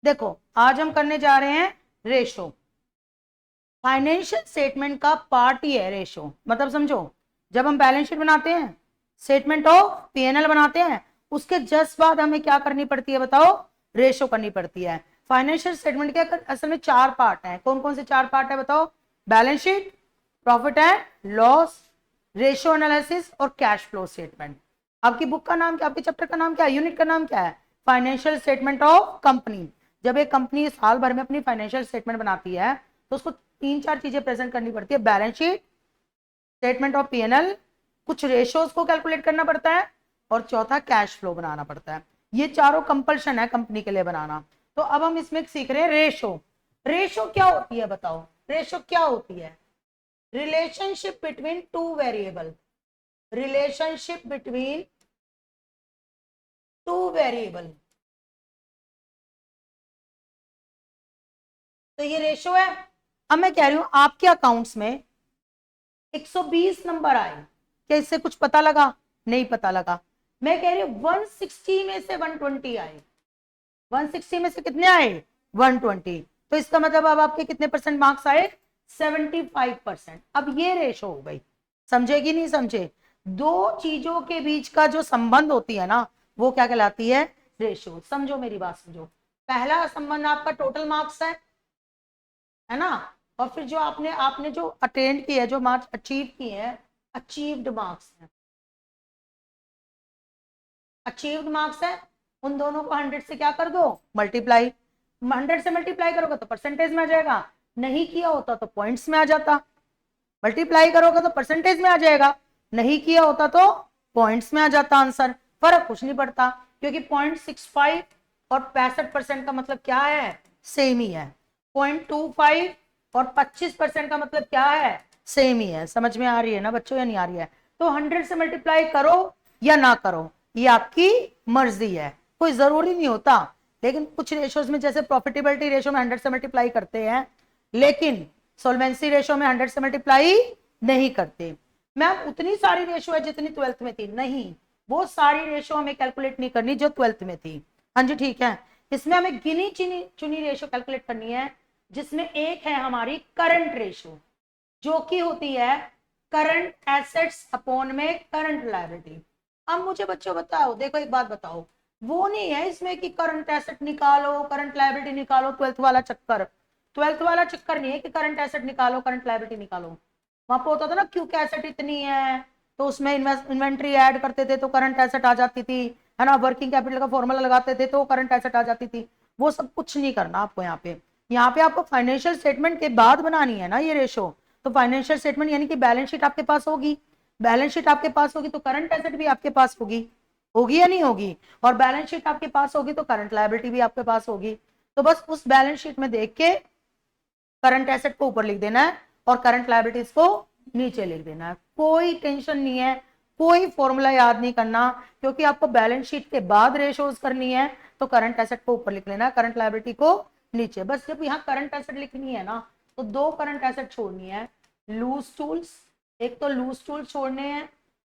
देखो आज हम करने जा रहे हैं रेशो। फाइनेंशियल स्टेटमेंट का पार्ट ही है रेशो। मतलब समझो, जब हम बैलेंस शीट बनाते हैं, स्टेटमेंट ऑफ पीएनएल बनाते हैं, उसके जस्ट बाद हमें क्या करनी पड़ती है बताओ? रेशो करनी पड़ती है। फाइनेंशियल स्टेटमेंट के असल में 4 पार्ट हैं। कौन कौन से 4 पार्ट है बताओ? Balance sheet, profit and loss, ratio analysis और कैश फ्लो स्टेटमेंट। आपकी बुक का नाम क्या, आपके चैप्टर का नाम क्या है, यूनिट का नाम क्या है? Financial statement of company. जब एक कंपनी साल भर में अपनी फाइनेंशियल स्टेटमेंट बनाती है तो उसको 3-4 चीजें प्रेजेंट करनी पड़ती है। Balance sheet, statement of PNL, कुछ रेशियोज को कैलकुलेट करना पड़ता है, और चौथा कैश फ्लो बनाना पड़ता है। ये चारों कंपल्शन है कंपनी के लिए बनाना। तो अब हम इसमें सीख रहे हैं रेशो। रेशो क्या होती है बताओ? रेशो क्या होती है? Relationship between two variable. Relationship between two variable. तो ये रेशो है। अब मैं कह रही हूं आपके अकाउंट्स में 120 नंबर आए, क्या इससे कुछ पता लगा? नहीं पता लगा। मैं कह रही हूं 160 में से 120 आए। 160 में से कितने आए? 120। तो इसका मतलब अब आपके कितने परसेंट मार्क्स आए? 75%। अब ये रेशो हो गई। समझे कि नहीं समझे? दो चीजों के बीच का जो संबंध होती है ना, वो क्या कहलाती है? रेशो। समझो मेरी बात, समझो। पहला संबंध आपका टोटल मार्क्स है ना, और फिर जो आपने आपने जो अटेंड किया है, जो मार्क्स अचीव किए हैं, अचीव्ड मार्क्स है। अचीव्ड मार्क्स है, उन दोनों को 100 से क्या कर दो? मल्टीप्लाई। 100 से मल्टीप्लाई करोगे तो परसेंटेज में आ जाएगा, नहीं किया होता तो पॉइंट्स में आ जाता। मल्टीप्लाई करोगे तो परसेंटेज में आ जाएगा, नहीं किया होता तो पॉइंट्स में आ जाता आंसर। फर्क कुछ नहीं पड़ता, क्योंकि 0.65 और 65% का मतलब क्या है? सेम ही है। 0.25 और 25% का मतलब क्या है? सेम ही है। समझ में आ रही है ना बच्चों या नहीं आ रही है? तो 100 से मल्टीप्लाई करो या ना करो, ये आपकी मर्जी है, कोई जरूरी नहीं होता। लेकिन कुछ रेशोज में, जैसे प्रॉफिटेबिलिटी रेशो में 100 से मल्टीप्लाई करते हैं, लेकिन सोलवेंसी रेशो में 100 से मल्टीप्लाई नहीं करते। मैम उतनी सारी रेशो है जितनी 12th में थी? नहीं, वो सारी रेशो हमें कैलकुलेट नहीं करनी जो 12th में थी। हाँ जी ठीक है। इसमें हमें गिनी चुनी चुनी रेशो कैलकुलेट करनी है, जिसमें एक है हमारी करंट रेशो, जो कि होती है करंट एसेट्स अपॉन में करंट लायबिलिटी। अब मुझे बच्चों बताओ, देखो एक बात बताओ, वो नहीं है इसमें कि करंट एसेट निकालो करंट लायबिलिटी निकालो, 12th वाला चक्कर। 12th वाला चक्कर नहीं है कि करंट एसेट निकालो करंट लायबिलिटी निकालो। वहां पर होता था ना, क्योंकि एसेट इतनी है तो उसमें इन्वेंट्री ऐड करते थे तो करंट एसेट आ जाती थी, है ना, वर्किंग कैपिटल का फॉर्मूला लगाते थे तो करंट एसेट आ जाती थी। वो सब कुछ नहीं करना आपको यहाँ पे। यहाँ पे आपको फाइनेंशियल स्टेटमेंट के बाद बनानी है ना ये रेशो। तो फाइनेंशियल स्टेटमेंट यानी कि बैलेंस शीट आपके पास होगी। बैलेंस शीट आपके पास होगी तो करंट एसेट भी आपके पास होगी। होगी या नहीं होगी? और बैलेंस शीट आपके पास होगी तो करंट लायबिलिटी भी आपके पास होगी। तो बस उस बैलेंस शीट में देख के करंट एसेट को ऊपर लिख देना है और करंट लायबिलिटीज को नीचे लिख देना है। कोई टेंशन नहीं है, कोई फॉर्मूला याद नहीं करना, क्योंकि आपको बैलेंस शीट के बाद रेशोज करनी है तो करंट एसेट को ऊपर लिख लेना है, करंट लायबिलिटी को नीचे। बस जब यहाँ करंट एसेट लिखनी है ना, तो 2 करंट एसेट छोड़नी है, लूज टूल्स। एक तो लूज टूल्स छोड़ने हैं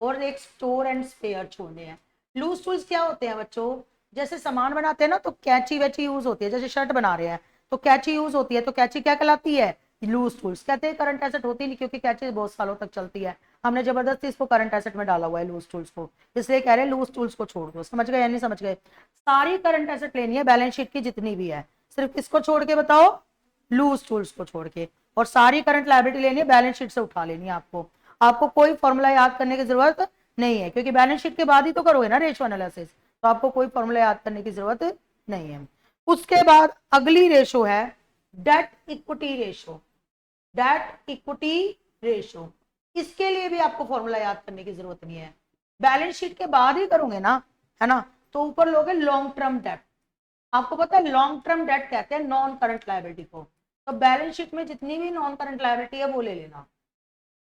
और एक स्टोर एंड स्पेयर छोड़ने हैं। लूज टूल्स क्या होते हैं बच्चों? जैसे सामान बनाते हैं ना तो कैची वैची यूज होती है, जैसे शर्ट बना रहे हैं तो कैची यूज होती है, तो कैची क्या कहलाती है? Loose tools. कहते हैं करंट एसेट होती नहीं, क्योंकि कैची बहुत सालों तक चलती है, हमने जबरदस्ती इसको करंट एसेट में डाला हुआ है लूज टूल्स को, इसलिए कह रहे हैं लूज टूल्स को छोड़ दो। समझ गए या नहीं समझ गए? सारी करंट एसेट लेनी है बैलेंस शीट की जितनी भी है, सिर्फ किसको छोड़ के बताओ? लूज टूल्स को छोड़ के। और सारी करंट लायबिलिटी लेनी है बैलेंस शीट से उठा लेनी है आपको। आपको कोई फॉर्मूला याद करने की जरूरत नहीं है, क्योंकि बैलेंस शीट के बाद ही तो करोगे ना रेशो एनालिसिस, तो आपको कोई फॉर्मूला याद करने की जरूरत नहीं है। उसके बाद अगली रेशो है debt equity ratio. Debt equity ratio, इसके लिए भी आपको फॉर्मूला याद करने की जरूरत नहीं है, बैलेंस शीट के बाद ही करोगे ना, है ना। तो ऊपर लोगे लॉन्ग टर्म डेट। आपको पता है लॉन्ग टर्म डेट कहते हैं नॉन करंट लायबिलिटी को। तो बैलेंस शीट में जितनी भी नॉन करंट लायबिलिटी है वो ले लेना।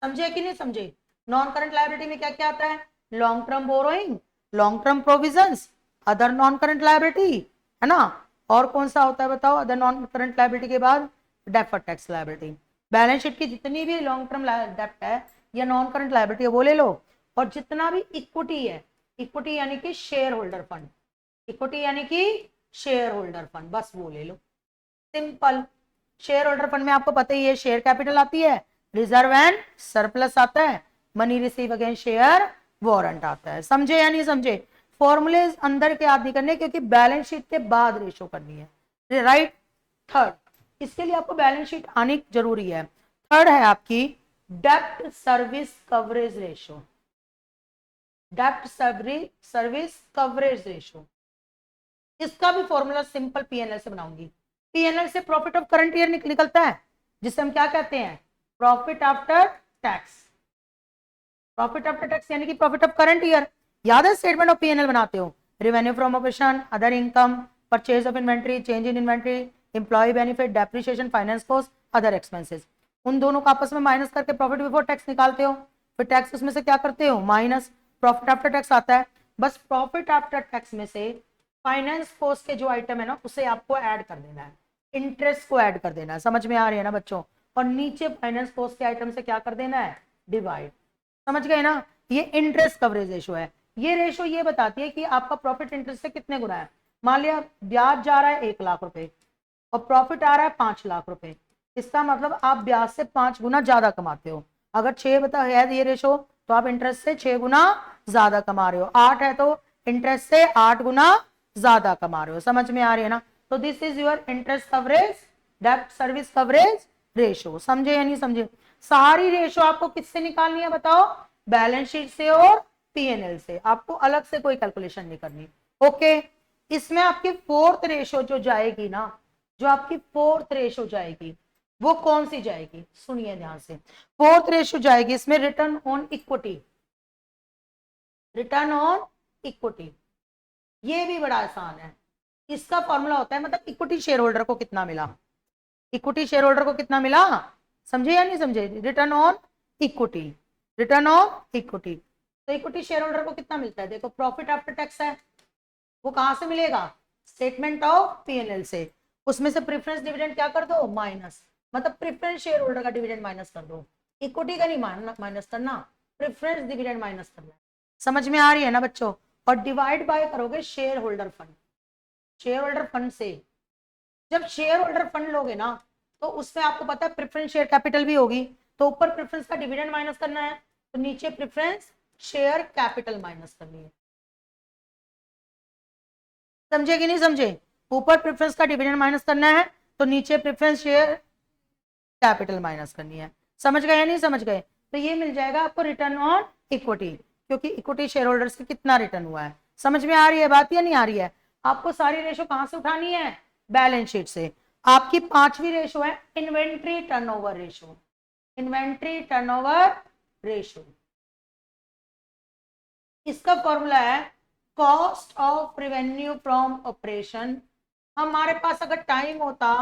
समझे कि नहीं समझे? नॉन करंट लायबिलिटी में क्या क्या आता है? Long term borrowing, long term provisions, other non current liability, है ना। और कौन सा होता है बताओ अदर नॉन करंट लायबिलिटी के बाद? Deferred tax liability. Balance sheet की जितनी भी लॉन्ग टर्म डेप्ट है या नॉन करंट लायबिलिटी है वो ले लो। और जितना भी इक्विटी है, इक्विटी यानी कि शेयर होल्डर फंड, इक्विटी यानी कि शेयर होल्डर फंड, बस वो ले लो, सिंपल। शेयर होल्डर फंड में आपको पता ही है शेयर कैपिटल आती है, रिजर्व एंड सरप्लस आता है, money receive against share warrant आता है। समझे या नहीं समझे? फॉर्मूले अंदर के याद नहीं करने, क्योंकि बैलेंस शीट के बाद रेशो करनी है, राइट। थर्ड, इसके लिए आपको बैलेंस शीट आनी जरूरी है। थर्ड है आपकी डेब्ट सर्विस कवरेज रेशो, डेब्ट सर्विस कवरेज रेशो। इसका भी फॉर्मूला सिंपल पीएनएल से बनाऊंगी। पीएनएल से प्रॉफिट ऑफ करंट ईयर निकलता है, जिसे हम क्या कहते हैं, profit after tax. Profit after tax यानी कि प्रॉफिट ऑफ करंट ईयर। याद है स्टेटमेंट ऑफ पीएनएल बनाते हो, revenue from operation, other income, purchase of inventory, change in inventory, employ benefit, depreciation, finance cost, other expenses. उन दोनों को आपस में माइनस करके प्रॉफिट बिफोर टैक्स निकालते हो, फिर टैक्स उसमें से क्या करते हो, माइनस, प्रॉफिट आफ्टर टैक्स आता है। बस प्रॉफिट आफ्टर टैक्स में से फाइनेंस कॉस्ट के जो आइटम है ना, उसे आपको ऐड कर देना है, इंटरेस्ट को ऐड कर देना है। समझ में आ रही है ना बच्चों? और नीचे फाइनेंस कॉस्ट के आइटम से क्या कर देना है, डिवाइड। समझ गए ना? ये इंटरेस्ट कवरेज रेशो है। ये रेशो ये बताती है कि आपका प्रॉफिट इंटरेस्ट से कितने गुना है। मान लिया ब्याज जा रहा है 1 लाख रुपए और प्रॉफिट आ रहा है 5 लाख रुपए, इसका मतलब आप ब्याज से 5 गुना ज्यादा कमाते हो। अगर 6 बता है ये रेशो, तो आप इंटरेस्ट से 6 गुना ज्यादा कमा रहे हो। 8 है तो इंटरेस्ट से 8 गुना ज्यादा कमा रहे हो। समझ में आ रही है ना? तो this is your interest coverage, डेब्ट सर्विस कवरेज रेशो। समझे या नहीं समझे? सारी रेशो आपको किससे निकालनी है बताओ? बैलेंस शीट से और पीएनएल से। आपको अलग से कोई कैलकुलेशन नहीं करनी। ओके, इसमें आपकी फोर्थ रेशो जो जाएगी ना, जो आपकी फोर्थ रेशो जाएगी, वो कौन सी जाएगी? सुनिए ध्यान से। फोर्थ रेशो जाएगी इसमें return on equity, return on equity. ये भी बड़ा आसान है। इसका फॉर्मूला होता है, मतलब इक्विटी शेयर होल्डर को कितना मिला, इक्विटी शेयर होल्डर को कितना मिला, समझे या नहीं समझे? Return on equity, return on equity. तो इक्विटी शेयर होल्डर को कितना मिलता है? देखो प्रॉफिट आफ्टर टैक्स है, वो कहां से मिलेगा? स्टेटमेंट ऑफ पीएनएल से। उसमें से प्रेफरेंस डिविडेंड क्या कर दो, माइनस, मतलब प्रेफरेंस शेयर होल्डर का डिविडेंड माइनस कर दो। इक्विटी का नहीं माइनस करना, प्रेफरेंस डिविडेंड माइनस करना। समझ में आ रही है ना बच्चों? और डिवाइड बाय करोगे share holder fund. Share holder fund से जब शेयर होल्डर फंड लोगे ना, तो उसमें आपको पता है प्रेफरेंस शेयर कैपिटल भी होगी, तो ऊपर प्रेफरेंस का डिविडेंड माइनस करना है, तो नीचे प्रेफरेंस शेयर कैपिटल माइनस करनी है। समझे कि नहीं समझे? ऊपर प्रेफरेंस का डिविडेंड माइनस करना है, तो नीचे प्रेफरेंस शेयर कैपिटल माइनस करनी है। समझ गए या नहीं समझ गए? तो ये मिल जाएगा आपको रिटर्न ऑन इक्विटी, क्योंकि इक्विटी शेयर होल्डर से कितना रिटर्न हुआ है। समझ में आ रही है बात या नहीं आ रही है? आपको सारी रेशो कहां से उठानी है? बैलेंस शीट से। आपकी पांचवी रेशो है inventory turnover ratio, inventory turnover ratio. इसका फॉर्मूला है cost of revenue from operation. हमारे पास अगर टाइम होता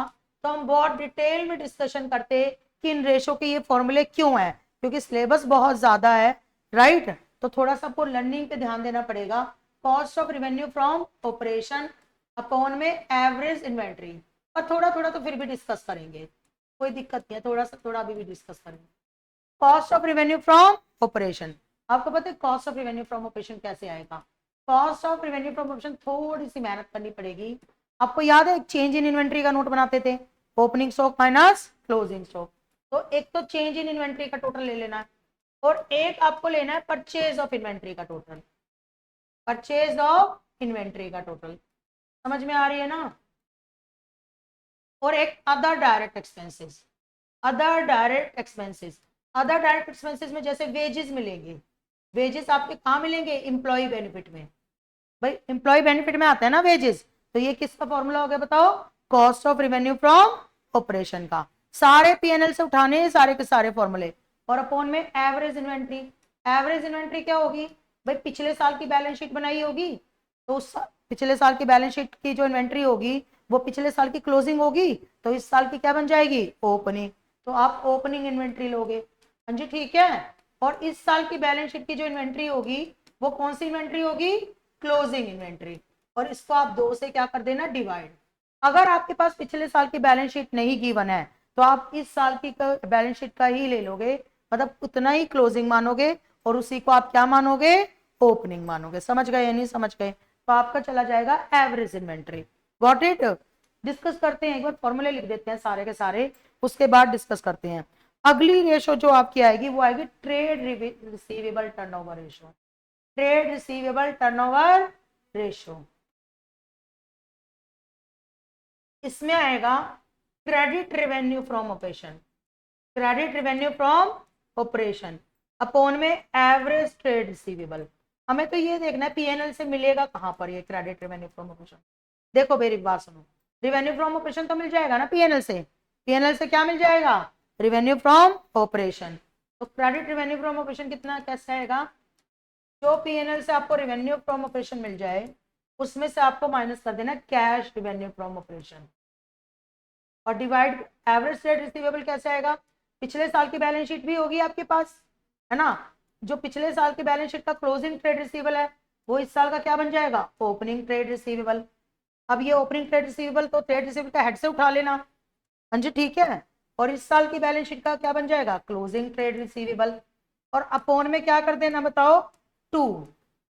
तो हम बहुत डिटेल में डिस्कशन करते कि इन रेशो के ये फॉर्मूले क्यों है, क्योंकि सिलेबस बहुत ज्यादा है, राइट। तो थोड़ा सा आपको लर्निंग पे ध्यान देना पड़ेगा। Cost of revenue from operation upon में एवरेज इन्वेंट्री, और थोड़ा थोड़ा तो फिर भी डिस्कस करेंगे, कोई दिक्कत नहीं है, थोड़ा सा थोड़ा अभी भी डिस्कस करेंगे। Cost of revenue from operation, आपको पता है cost of revenue from operation कैसे आएगा? Cost of revenue from operation थोड़ी सी मेहनत करनी पड़ेगी। आपको याद है एक चेंज इन इन्वेंट्री का नोट बनाते थे, opening stock minus closing stock. तो एक तो चेंज इन इन्वेंट्री का टोटल ले लेना है, और एक आपको लेना है परचेज ऑफ इन्वेंट्री का टोटल, परचेज ऑफ इन्वेंट्री का टोटल। समझ में आ रही है ना? और एक other direct expenses, other direct expenses. Other direct expenses में जैसे वेजेस मिलेंगे, वेजेस आपके कहाँ मिलेंगे? एम्प्लॉय बेनिफिट में। भाई एम्प्लॉय बेनिफिट में आता है ना वेजेस, तो ये किसका फॉर्मूला हो गया बताओ? Cost of revenue from operation का। सारे पीएनएल से उठाने सारे के सारे फॉर्मूले, और अपॉन में एवरेज इन्वेंट्री। एवरेज इन्वेंट्री क्या होगी भाई? पिछले साल की बैलेंस शीट बनाई होगी, तो उस पिछले साल की बैलेंस शीट की जो इन्वेंट्री होगी वो पिछले साल की क्लोजिंग होगी, तो इस साल की क्या बन जाएगी? ओपनिंग। तो आप ओपनिंग इन्वेंट्री लोगे। हाँ जी ठीक है। और इस साल की बैलेंस शीट की जो इन्वेंट्री होगी वो कौन सी इन्वेंट्री होगी? Closing inventory. और इसको आप 2 से क्या कर देना? डिवाइड। अगर आपके पास पिछले साल की बैलेंस शीट नहीं गिवन है, तो आप इस साल की बैलेंस शीट का ही ले लोगे, मतलब उतना ही क्लोजिंग मानोगे, और उसी को आप क्या मानोगे? ओपनिंग मानोगे। समझ गए या नहीं समझ गए? तो आपका चला जाएगा average inventory. Got it. Discuss करते हैं, एक बार फॉर्मूले लिख देते हैं सारे के सारे, उसके बाद डिस्कस करते हैं। अगली रेशो जो आपकी आएगी वो आएगी trade receivable turnover ratio. Trade receivable turnover ratio, इसमें आएगा credit revenue from operation, credit revenue from operation upon में एवरेज ट्रेड रिसीवेबल। हमें तो ये देखना है पीएनएल से मिलेगा कहां पर ये क्रेडिट रेवेन्यू फ्रॉम ऑपरेशन। देखो मेरी बात सुनो, रिवेन्यू फ्रॉम ऑपरेशन तो मिल जाएगा ना पीएनएल से, पीएनएल से क्या मिल जाएगा, रिवेन्यू फ्रॉम ऑपरेशन। तो क्रेडिट रेवेन्यू फ्रॉम ऑपरेशन कितना कैसे आएगा, जो पीएनएल से आपको रेवेन्यू फ्रॉम ऑपरेशन मिल जाए उसमें से आपको माइनस कर देना कैश रेवेन्यू फ्रॉम ऑपरेशन, और डिवाइड एवरेज ट्रेड रिसीवेबल कैसे आएगा, पिछले साल की बैलेंस शीट भी होगी आपके पास, है ना, जो पिछले साल की बैलेंस शीट का क्लोजिंग ट्रेड रिसीवेबल है वो इस साल का क्या बन जाएगा, ओपनिंग ट्रेड रिसीवेबल। अब ये ओपनिंग ट्रेड रिसीवेबल तो ट्रेड रिसीवेबल का हेड से उठा लेना, हाँ जी ठीक है, और इस साल की बैलेंस शीट का क्या बन जाएगा, क्लोजिंग ट्रेड रिसीवेबल, और अपॉन में क्या कर देना बताओ, 2।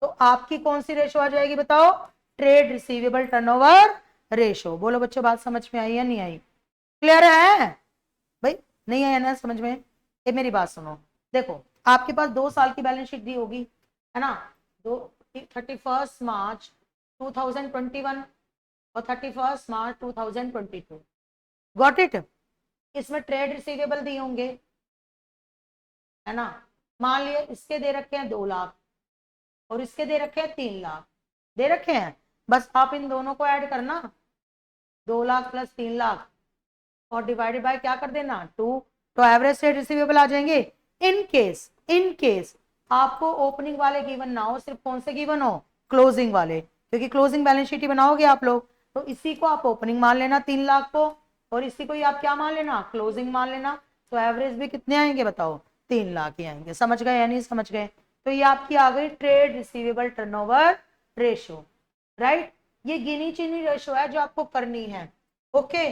तो आपकी कौन सी रेशो आ जाएगी बताओ, ट्रेड रिसीवेबल टर्नओवर रेशो। बोलो बच्चों बात समझ में आई या नहीं आई, क्लियर है भाई, नहीं आया ना समझ में। ये मेरी बात सुनो, देखो आपके पास 2 साल की बैलेंस शीट दी होगी, है ना, 31 मार्च 2021 और 31 मार्च 2022, गॉट इट। इसमें ट्रेड रिसीवेबल दिए होंगे, है ना, मान लिया इसके दे रखे हैं 2 लाख और इसके दे रखे हैं 3 लाख, दे रखे हैं, बस आप इन दोनों को ऐड करना, 2 लाख प्लस 3 लाख और डिवाइडेड बाय क्या कर देना 2, तो एवरेज ट्रेड रिसीवेबल आ जाएंगे। इन केस आपको ओपनिंग वाले गिवन ना हो, सिर्फ कौन से गिवन हो, क्लोजिंग वाले, क्योंकि क्लोजिंग बैलेंस शीट ही बनाओगे आप लोग, तो इसी को आप ओपनिंग मान लेना 3 लाख को, और इसी को ही आप क्या मान लेना, क्लोजिंग मान लेना, तो एवरेज भी कितने आएंगे बताओ, 3 लाख ही आएंगे। समझ गए या नहीं समझ गए, तो ये आपकी आ गई trade receivable turnover ratio, right. ये गिनी चुनी रेशो है जो आपको करनी है, ओके।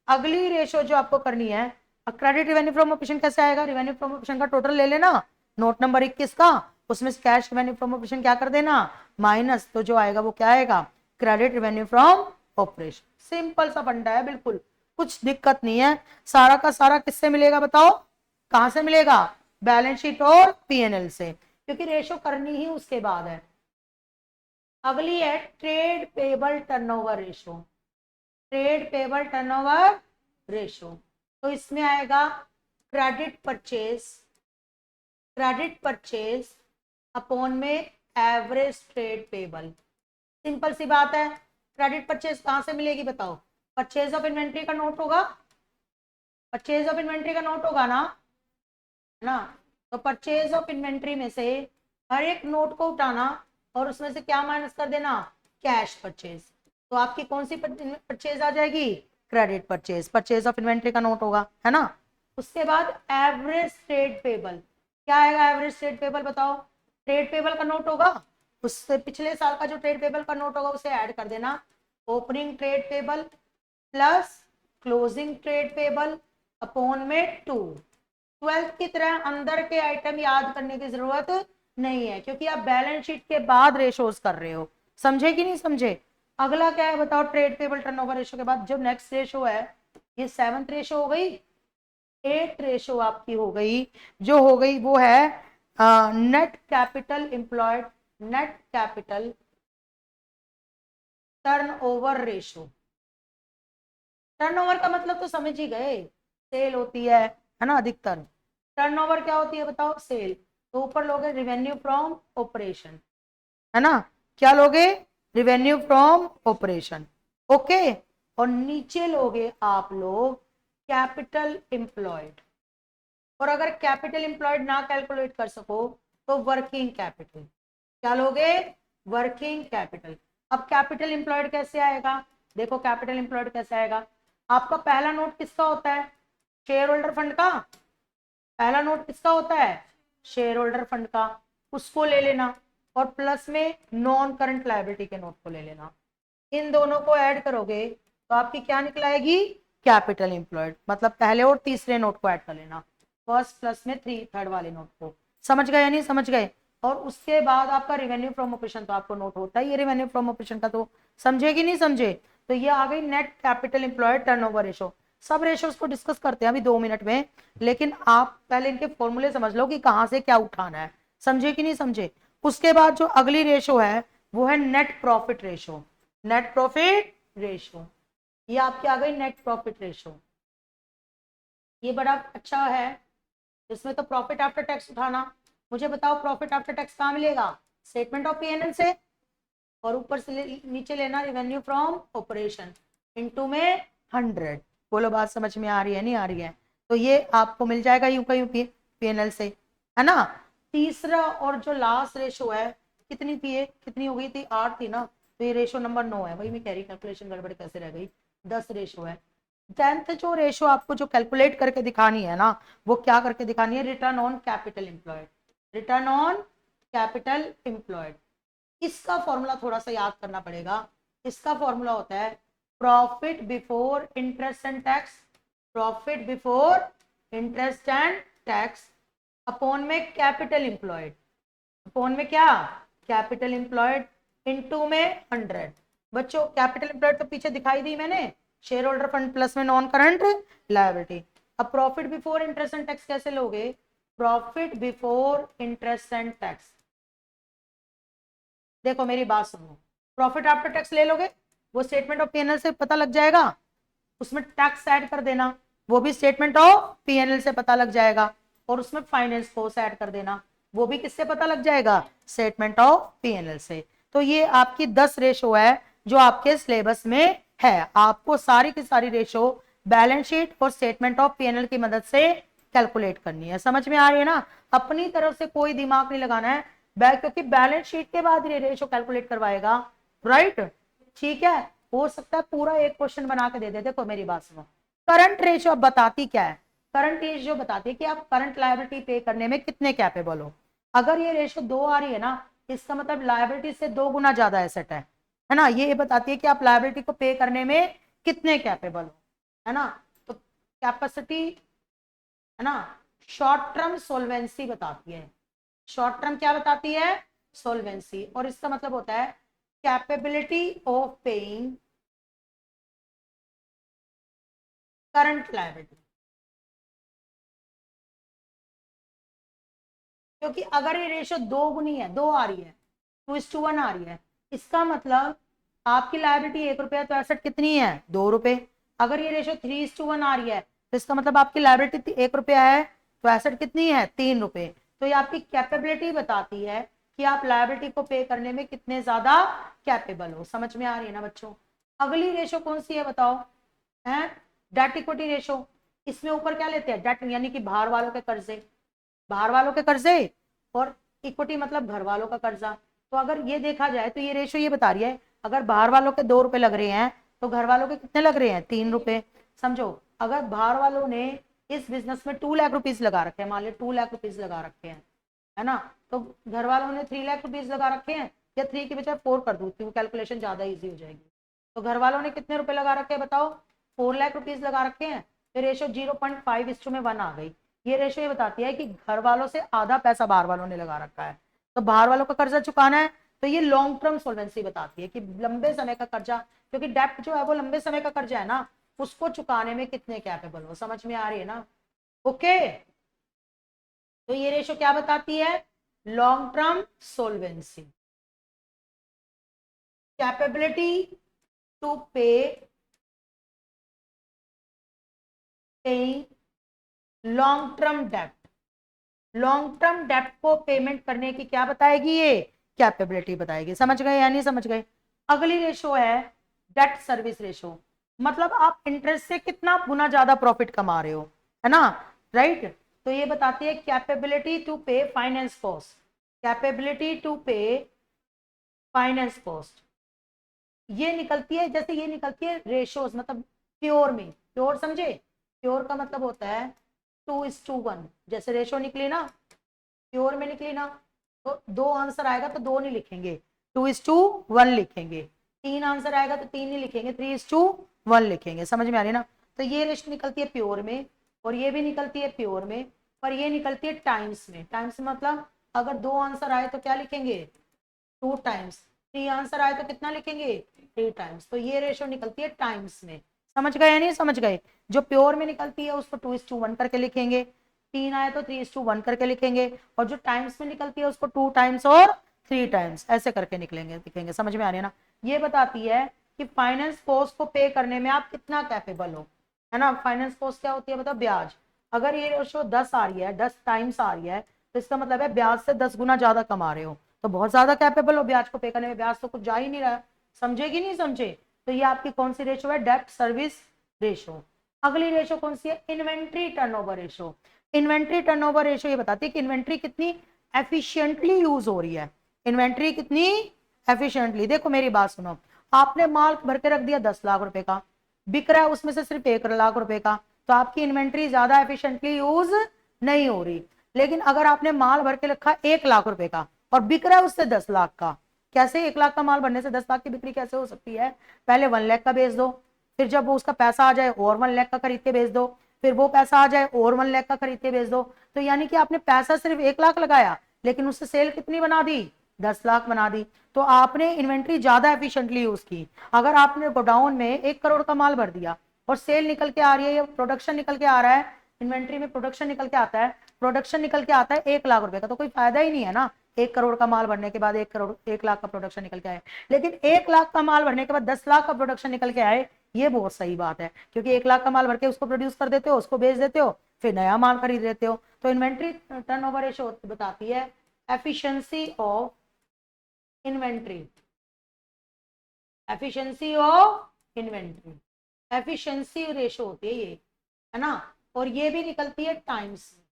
अगली रेशो जो आपको करनी है, क्रेडिट रेवेन्यू फ्रॉम ऑपरेशन कैसे आएगा, रेवेन्यू फ्रॉम ऑपरेशन का टोटल ले लेना, नोट नंबर 21 का, उसमें कैश रेवेन्यू फ्रॉम ऑपरेशन क्या कर देना माइनस, तो जो आएगा वो क्या आएगा, credit revenue from operation. Simple सा फंडा है, बिल्कुल कुछ दिक्कत नहीं है। सारा का सारा किससे मिलेगा बताओ, कहां से मिलेगा, बैलेंस शीट और पीएनएल से, क्योंकि रेशो करनी ही उसके बाद है। अगली है trade payable turnover ratio, trade payable turnover ratio, तो इसमें आएगा क्रेडिट परचेज अपॉन में एवरेज ट्रेड पेबल। सिंपल सी बात है, क्रेडिट परचेज कहां से मिलेगी बताओ, परचेज ऑफ इन्वेंट्री का नोट होगा, परचेज ऑफ इन्वेंट्री का नोट होगा ना, तो परचेज ऑफ इन्वेंट्री में से हर एक नोट को उठाना और उसमें से क्या माइनस कर देना, कैश परचेज, तो आपकी कौन सी परचेज आ जाएगी, credit purchase, purchase of inventory का नोट होगा, है ना। उसके बाद एवरेज ट्रेड पेबल, क्या आएगा एवरेज ट्रेड पेबल बताओ, ट्रेड पेबल का नोट होगा, उससे पिछले साल का जो ट्रेड पेबल का नोट होगा उसे ऐड कर देना, opening trade payable plus closing trade payable upon में 2। 12th की तरह अंदर के आइटम याद करने की जरूरत नहीं है, क्योंकि आप बैलेंस शीट के बाद रेशोज कर रहे हो, समझे कि नहीं समझे। अगला क्या है बताओ, ट्रेड पेबल टर्नओवर रेशो के बाद जो नेक्स्ट रेशो है, ये 7th रेशो हो गई, 8th रेशो आपकी हो गई, जो हो गई वो है net capital employed, net capital turnover ratio. Turnover का मतलब तो समझ ही गए, सेल होती है ना अधिकतर, टर्नओवर क्या होती है बताओ, सेल, तो ऊपर लोगे रिवेन्यू फ्रॉम ऑपरेशन, है ना, क्या लोगे, रिवेन्यू फ्रॉम ऑपरेशन, ओके, और नीचे लोगे आप लोग कैपिटल एम्प्लॉयड, और अगर कैपिटल एम्प्लॉयड ना कैलकुलेट कर सको तो वर्किंग कैपिटल, क्या लोगे, वर्किंग कैपिटल। अब कैपिटल एम्प्लॉयड कैसे आएगा, देखो कैपिटल एम्प्लॉयड कैसे आएगा, आपका पहला नोट किसका होता है, शेयर होल्डर फंड का, पहला नोट किसका होता है, शेयर होल्डर फंड का, उसको ले लेना, और प्लस में नॉन करंट लायबिलिटी के नोट को ले लेना, इन दोनों को ऐड करोगे तो आपकी क्या निकल आएगी, कैपिटल एम्प्लॉयड, मतलब पहले और तीसरे नोट को ऐड कर लेना, फर्स्ट प्लस में थर्ड वाले नोट को, समझ गए या नहीं समझ गए। और उसके बाद आपका रेवेन्यू फ्रॉम ऑपरेशन तो आपको नोट होता ही है, रेवेन्यू फ्रॉम ऑपरेशन का तो समझे कि नहीं समझे, तो ये आ गई net capital employed turnover ratio. सब रेशोज को डिस्कस करते हैं अभी 2 मिनट में, लेकिन आप पहले इनके फॉर्मूले समझ लो कि कहां से क्या उठाना है, समझे कि नहीं समझे। उसके बाद जो अगली रेशो है वो है net profit ratio. Net profit ratio ये आपकी आ गई नेट प्रॉफिट रेशो। ये बड़ा अच्छा है, इसमें तो प्रॉफिट आफ्टर टैक्स उठाना। मुझे बताओ प्रॉफिट आफ्टर टैक्स कहाँ मिलेगा, स्टेटमेंट ऑफ पीएनएल से, और ऊपर से नीचे लेना रेवेन्यू फ्रॉम ऑपरेशन, इनटू में 100। बोलो बात समझ में आ रही है नहीं आ रही है। तो ये आपको मिल जाएगा यूं का यूं पीएनएल से, है ना। तीसरा और जो लास्ट रेशो है कितनी थी ये, कितनी हो गई थी, 8 थी ना, तो ये रेशो नंबर 9 है। वही मैं कह रही कैलकुलेशन गड़बड़ कैसे रह गई, 10 रेशो है। 10th जो रेशो आपको जो कैलकुलेट करके दिखानी है ना, वो क्या करके दिखानी है, return on capital employed. Return on capital employed, इसका फॉर्मूला थोड़ा सा याद करना पड़ेगा। इसका फॉर्मूला होता है profit before interest and tax, profit before interest and tax upon में कैपिटल एम्प्लॉयड, अपॉन में क्या, कैपिटल एम्प्लॉयड, इनटू में 100। बच्चों कैपिटल एम्प्लॉयड तो पीछे दिखाई दी मैंने, शेयर होल्डर फंड प्लस में नॉन करंट लायबिलिटी। अब profit before interest and tax कैसे लोगे, profit before interest and tax, देखो मेरी बात सुनो, प्रॉफिट आफ्टर टैक्स ले लोगे, वो स्टेटमेंट ऑफ पीएनएल से पता लग जाएगा, उसमें टैक्स ऐड कर देना, वो भी स्टेटमेंट ऑफ पीएनएल से पता लग जाएगा, और उसमें फाइनेंस कॉस्ट ऐड कर देना, वो भी किससे पता लग जाएगा, स्टेटमेंट ऑफ पीएनएल से। तो ये आपकी 10 रेशो है जो आपके सिलेबस में है। आपको सारी की सारी रेशो बैलेंस शीट और स्टेटमेंट ऑफ पीएनएल की मदद से कैलकुलेट करनी है। समझ में आ रही है ना, अपनी तरफ से कोई दिमाग नहीं लगाना है, क्योंकि बैलेंस शीट के बाद ये रेशो कैलकुलेट करवाएगा, राइट। ठीक है, हो सकता है पूरा एक क्वेश्चन बना के दे दे। देखो मेरी बात सुनो, करंट रेशो अब बताती क्या है, करंट रेशो बताती है कि आप करंट लायबिलिटी पे करने में कितने कैपेबल हो। अगर ये रेशो 2 आ रही है ना, इसका मतलब लायबिलिटी से 2 गुना ज्यादा एसेट है ना। ये बताती है कि आप लायबिलिटी को पे करने में कितने कैपेबल हो, है ना। तो कैपेसिटी, है ना, शॉर्ट टर्म सोल्वेंसी बताती है। शॉर्ट टर्म क्या बताती है, सोल्वेंसी, और इसका मतलब होता है capability of paying current liability. क्योंकि अगर ये रेशो 2 गुनी है, 2 आ रही है, 2:1 आ रही है, इसका मतलब आपकी लायबिलिटी 1 रुपया, तो एसेट कितनी है, 2 रुपए। अगर ये रेशो 3:1 आ रही है, तो इसका मतलब आपकी लायबिलिटी 1 रुपया है, तो एसेट कितनी है, 3 रुपए। तो ये आपकी कैपेबिलिटी बताती है कि आप लायबिलिटी को पे करने में कितने ज्यादा कैपेबल हो। समझ में आ रही है ना बच्चों। अगली रेशो कौन सी है बताओ, है डेट इक्विटी रेशो। इसमें ऊपर क्या लेते हैं, डेट यानी कि बाहर वालों के कर्जे, बाहर वालों के कर्जे, और इक्विटी मतलब घर वालों का कर्जा। तो अगर ये देखा जाए तो ये रेशो ये बता रही है, अगर बाहर वालों के 2 रुपए लग रहे हैं तो घर वालों के कितने लग रहे हैं, 3 रुपए। समझो, अगर बाहर वालों ने इस बिजनेस में 2 लाख रुपीज लगा रखे हैं, मान लो 2 लाख रुपीज लगा रखे हैं, है ना, तो घर वालों ने 3 लाख रुपीज लगा रखे हैं, या 3 की बजाय 4 कर दूं क्योंकि कैलकुलेशन ज्यादा इजी हो जाएगी। तो घर वालों ने कितने रुपए लगा रखे हैं बताओ, 4 लाख रुपीज लगा रखे हैं, तो रेशो 0.5:1 आ गई। ये रेशो ये बताती है कि घर वालों से आधा पैसा बाहर वालों ने लगा रखा है, तो बाहर वालों का कर्जा चुकाना है। तो ये लॉन्ग टर्म सोल्वेंसी बताती है कि लंबे समय का कर्जा, क्योंकि डेप्ट जो है वो लंबे समय का कर्जा है ना, उसको चुकाने में कितने कैपेबल हो। समझ में आ रही है ना, ओके। तो ये रेशो क्या बताती है, लॉन्ग टर्म सोल्वेंसी, कैपेबिलिटी टू पे लॉन्ग टर्म डेप्ट, लॉन्ग टर्म डेप्ट को पेमेंट करने की क्या बताएगी, ये कैपेबिलिटी बताएगी। समझ गए या नहीं समझ गए। अगली रेशो है डेट सर्विस रेशो, मतलब आप इंटरेस्ट से कितना गुना ज्यादा प्रॉफिट कमा रहे हो, है ना, राइट। तो ये बताती है कैपेबिलिटी टू पे फाइनेंस कॉस्ट, कैपेबिलिटी टू पे फाइनेंस कॉस्ट। ये निकलती है, जैसे ये निकलती है रेशोज, मतलब प्योर में, प्योर समझे, प्योर का मतलब होता है 2:1, जैसे रेशो निकली ना, प्योर में निकली ना, तो 2 आंसर आएगा तो 2 नहीं लिखेंगे, 2:1 लिखेंगे। 3 आंसर आएगा तो 3 नहीं लिखेंगे, 3:1 लिखेंगे। समझ में आ रही है ना। तो ये रेशो निकलती है प्योर में, और ये भी निकलती है प्योर में, पर ये निकलती है टाइम्स में। टाइम्स मतलब अगर 2 आंसर आए तो क्या लिखेंगे, 2 टाइम्स, 3 आंसर आए तो कितना लिखेंगे 3 टाइम्स। तो ये रेशो निकलती है टाइम्स में। समझ गए या नहीं समझ गए? जो प्योर में निकलती है उसको 2:1 करके लिखेंगे, 3 आए तो 3:1 करके लिखेंगे, और जो टाइम्स में निकलती है उसको 2 टाइम्स और 3 टाइम्स ऐसे करके निकलेंगे लिखेंगे। समझ में आ रही है ना? ये बताती है कि फाइनेंस कॉस्ट को पे करने में आप कितना कैपेबल हो, है ना। फाइनेंस कॉस्ट क्या होती है बताओ? ब्याज। अगर ये रेशो 10 आ रही है, 10 टाइम्स आ रही है, तो इसका मतलब है ब्याज से 10 गुना ज्यादा कमा रहे हो, तो बहुत ज्यादा कैपेबल हो ब्याज को पे करने में। ब्याज तो कुछ जा ही नहीं रहा। समझेगी नहीं समझे? तो ये आपकी कौन सी रेशो है? डेब्ट सर्विस रेशो। अगली रेशो कौन सी है? Inventory turnover ratio. Inventory turnover ratio ये बताती है कि इन्वेंट्री कितनी एफिशिएंटली यूज हो रही है। इन्वेंट्री कितनी एफिशिएंटली। देखो मेरी बात सुनो, आपने माल भर के रख दिया 10 लाख रुपए का, बिक रहा है उसमें से सिर्फ 1 लाख रुपए का, तो आपकी इन्वेंट्री ज्यादा एफिशिएंटली यूज नहीं हो रही। लेकिन अगर आपने माल भर के रखा 1 लाख रुपए का और बिक रहा है उससे 10 लाख का, कैसे 1 लाख का माल भरने से 10 लाख की बिक्री कैसे हो सकती है? पहले 1 लाख का बेच दो, फिर जब वो उसका पैसा आ जाए और 1 लाख का खरीद के बेच दो, फिर वो पैसा आ जाए और 1 लाख का खरीद के बेच दो। तो यानी कि आपने पैसा सिर्फ 1 लाख लगाया, लेकिन उससे सेल कितनी बना दी? 10 लाख बना दी। तो आपने इन्वेंट्री ज्यादा एफिशिएंटली यूज की। अगर आपने गोडाउन में 1 करोड़ का माल भर दिया और सेल निकल के आ रही है या प्रोडक्शन निकल के आ रहा है, इन्वेंट्री में प्रोडक्शन निकल के आता है, प्रोडक्शन निकल के आता है 1 लाख रुपए का, तो कोई फायदा ही नहीं है ना। 1 करोड़ का माल भरने के बाद 1 लाख का प्रोडक्शन निकल के आए। लेकिन 1 लाख का माल भरने के बाद 10 लाख का प्रोडक्शन निकल के आए, ये बहुत सही बात है, क्योंकि 1 लाख का माल भर के उसको प्रोड्यूस कर देते हो, उसको बेच देते हो, फिर नया माल खरीद लेते हो। तो इन्वेंट्री टर्नओवर रेशो बताती है efficiency of inventory. Efficiency of inventory, efficiency ratio होती है ये, है ना। और ये भी निकलती है टाइम्स में।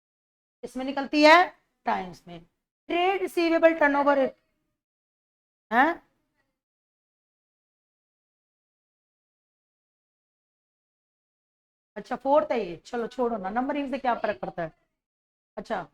इसमें निकलती है टाइम्स में। ट्रेड रिसीवेबल टर्नओवर है। अच्छा 4th है ये, चलो छोड़ो ना, नंबरिंग से क्या फर्क पड़ता है। अच्छा,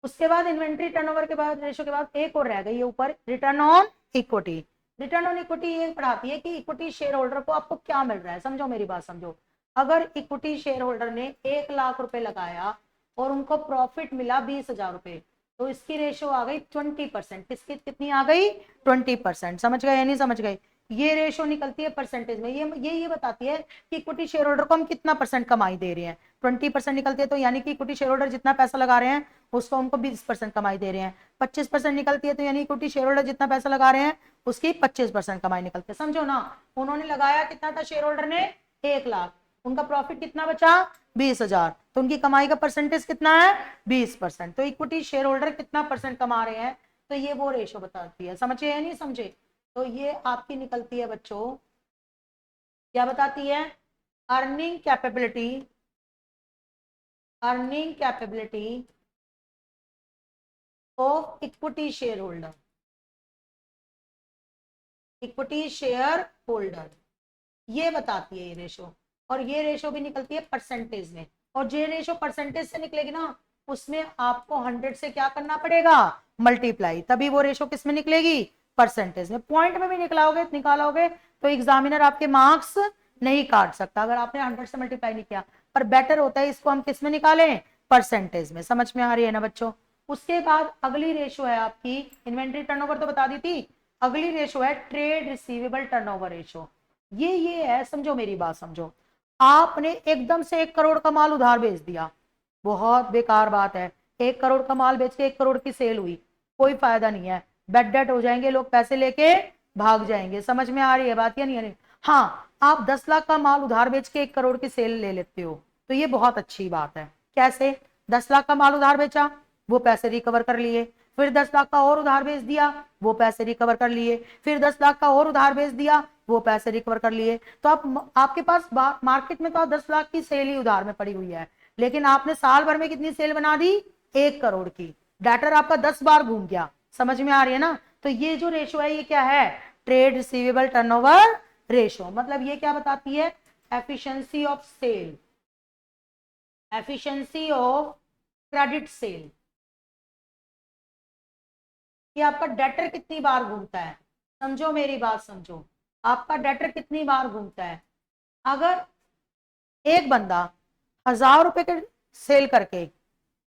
उसके बाद इन्वेंट्री टर्नओवर के बाद रेशो के बाद एक और रह गई है ऊपर, return on equity. Return on equity ये पढ़ाती है कि इक्विटी शेयर होल्डर को आपको क्या मिल रहा है। समझो मेरी बात समझो। अगर इक्विटी शेयर होल्डर ने 1 लाख रुपए लगाया और उनको प्रॉफिट मिला 20,000 रुपए, तो इसकी रेशो आ गई 20%। किसकी कितनी आ गई? 20%। समझ गए या नहीं समझ गए? ये रेशो निकलती है परसेंटेज में। ये बताती है कि इक्विटी शेयर होल्डर को हम कितना परसेंट कमाई दे रहे हैं। 20% निकलती है, तो यानी कि इक्विटी शेयर होल्डर जितना पैसा लगा रहे हैं उसको हमको 20% कमाई दे रहे हैं। 25% निकलती है, तो यानी इक्विटी शेयर होल्डर जितना पैसा लगा रहे हैं उसकी 25% कमाई निकलती है। समझो ना, उन्होंने लगाया कितना था शेयर होल्डर ने? 1 लाख। उनका प्रॉफिट कितना बचा? 20,000। तो उनकी कमाई का परसेंटेज कितना है? 20%। तो इक्विटी शेयर होल्डर कितना परसेंट कमा रहे हैं, तो ये वो रेशो बताती है। समझे या नहीं समझे? तो ये आपकी निकलती है बच्चों, क्या बताती है? Earning capability, earning capability of equity share holder, equity share holder, ये बताती है ये रेशो। और ये रेशो भी निकलती है परसेंटेज में। और जो रेशो परसेंटेज से निकलेगी ना, उसमें आपको 100 से क्या करना पड़ेगा? मल्टीप्लाई। तभी वो रेशो किस में निकलेगी? परसेंटेज में। पॉइंट में भी निकालोगे तो एग्जामिनर आपके मार्क्स नहीं काट सकता अगर आपने 100 से मल्टीप्लाई नहीं किया। पर बेटर होता है इसको हम किस में निकालें? परसेंटेज में। समझ में आ रही है ना बच्चों? उसके बाद अगली रेशो है आपकी, इन्वेंट्री टर्नओवर तो बता दी थी, अगली रेशो है ट्रेड रिसीवेबल टर्नओवर रेशो। ये है, समझो मेरी बात समझो। आपने एकदम से 1 करोड़ का माल उधार बेच दिया, बहुत बेकार बात है। 1 करोड़ का माल बेच के 1 करोड़ की सेल हुई, कोई फायदा नहीं है। बेड डेट हो जाएंगे, लोग पैसे लेके भाग जाएंगे। समझ में आ रही है बात या नहीं आ रही? हाँ, आप 10 लाख का माल उधार बेच के 1 करोड़ की सेल ले लेते हो, तो ये बहुत अच्छी बात है। कैसे? 10 लाख का माल उधार बेचा, वो पैसे रिकवर कर लिए, फिर 10 लाख का और उधार बेच दिया, वो पैसे रिकवर कर लिए, फिर 10 लाख का और उधार बेच दिया, वो पैसे रिकवर कर लिए। तो आप आपके पास मार्केट में तो 10 लाख की सेल ही उधार में पड़ी हुई है, लेकिन आपने साल भर में कितनी सेल बना दी? 1 करोड़ की। डाटर आपका 10 बार घूम गया। समझ में आ रही है ना? तो ये जो रेशो है ये क्या है? Trade receivable turnover ratio. मतलब ये क्या बताती है? Efficiency of sale, efficiency of credit sale. कि आपका डेटर कितनी बार घूमता है। समझो मेरी बात समझो, आपका डेटर कितनी बार घूमता है। अगर एक बंदा 1,000 रुपए के सेल करके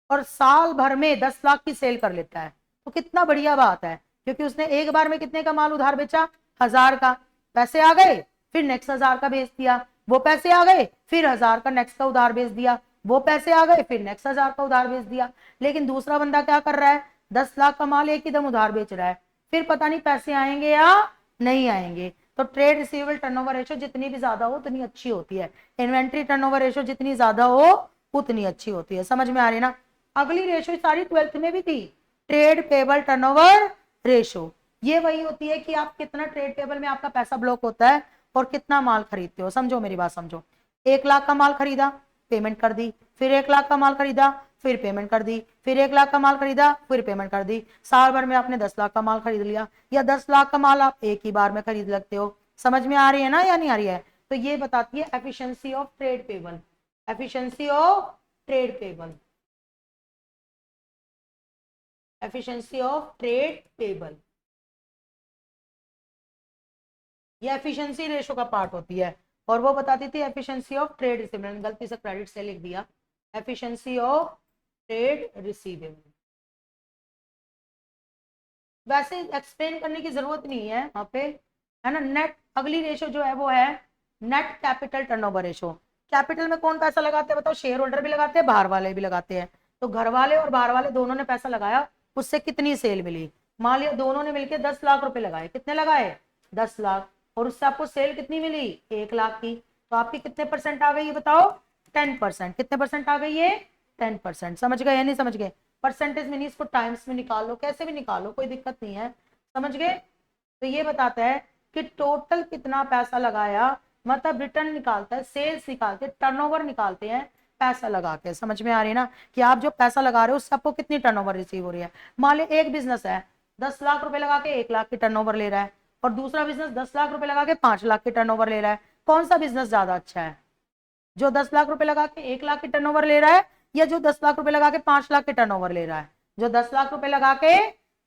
और साल भर में 10 लाख की सेल कर लेता है, तो कितना बढ़िया बात है, क्योंकि उसने एक बार में कितने का माल उधार बेचा, 1000 का, पैसे आ गए, फिर नेक्स्ट 1000 का बेच दिया, वो पैसे आ गए, फिर 1000 का नेक्स्ट का उधार बेच दिया, वो पैसे आ गए, फिर नेक्स्ट 1000 का उधार बेच दिया। लेकिन दूसरा बंदा क्या कर रहा है, 10 लाख का माल एक ही दम उधार बेच रहा है, फिर पता नहीं पैसे आएंगे या नहीं आएंगे। तो ट्रेड रिसीवेबल टर्नओवर रेशो जितनी भी ज्यादा हो उतनी अच्छी होती है, इन्वेंट्री टर्नओवर रेशो जितनी ज्यादा हो उतनी अच्छी होती है। समझ में आ रही ना। अगली रेशो सारी 12th में भी थी, ट्रेड पेबल टर्नओवर रेशो। ये वही होती है कि आप कितना ट्रेड पेबल में आपका पैसा ब्लॉक होता है और कितना माल खरीदते हो। समझो मेरी बात समझो, 1 लाख का माल खरीदा, पेमेंट कर दी, फिर 1 लाख का माल खरीदा, फिर पेमेंट कर दी, फिर 1 लाख का माल खरीदा, फिर पेमेंट कर दी। साल भर में आपने 10 लाख का माल खरीद लिया, या 10 लाख का माल आप एक ही बार में खरीद लगते हो। समझ में आ रही है ना या नहीं आ रही है। तो ये बताती है efficiency of trade payable, efficiency of trade payable, efficiency of trade payable, ये एफिशिएंसी रेशो का पार्ट होती है। और वो बताती थी एफिशिएंसी ऑफ ट्रेड रिसीवेबल, गलती से क्रेडिट से लिख दिया, एफिशिएंसी ऑफ ट्रेड रिसीवेबल। वैसे एक्सप्लेन करने की जरूरत नहीं है यहाँ पे, है ना। नेट अगली रेशो जो है वो है net capital turnover ratio. Capital में कौन पैसा लगाते हैं बताओ, शेयर होल्डर भी लगाते हैं, बाहर वाले भी लगाते हैं। तो घर वाले और बाहर वाले दोनों ने पैसा लगाया, उससे कितनी सेल मिली। मान लिया दोनों ने मिलकर 10 लाख रुपए लगाए, कितने लगाए, 10 लाख, और उससे आपको सेल कितनी मिली, 1 लाख की। तो आपकी कितने परसेंट आ गई ये बताओ, 10%। कितने परसेंट आ गई ये, 10%। समझ गए या नहीं समझ गए। परसेंटेज में नहीं, इसको टाइम्स में निकाल लो, कैसे भी निकालो, कोई दिक्कत नहीं है। समझ गए। तो ये बताता है कि टोटल कितना पैसा लगाया, मतलब रिटर्न निकालता है, सेल्स निकालते हैं, टर्नओवर निकालते हैं पैसा लगा के। समझ में आ रही है ना, कि आप जो पैसा लगा रहे हो उससे आपको कितनी टर्नओवर रिसीव हो रही है। मान लो एक बिजनेस है, 10 लाख रुपए लगा के 1 लाख की टर्नओवर ले रहा है, और दूसरा बिजनेस 10 लाख रुपए लगा के 5 लाख की टर्नओवर ले रहा है। कौन सा बिजनेस ज्यादा अच्छा है, जो 10 लाख रुपए लगा के 1 लाख की टर्नओवर ले रहा है, या जो 10 लाख रुपए लगा के 5 लाख की टर्नओवर ले रहा है। जो 10 लाख रुपए लगा के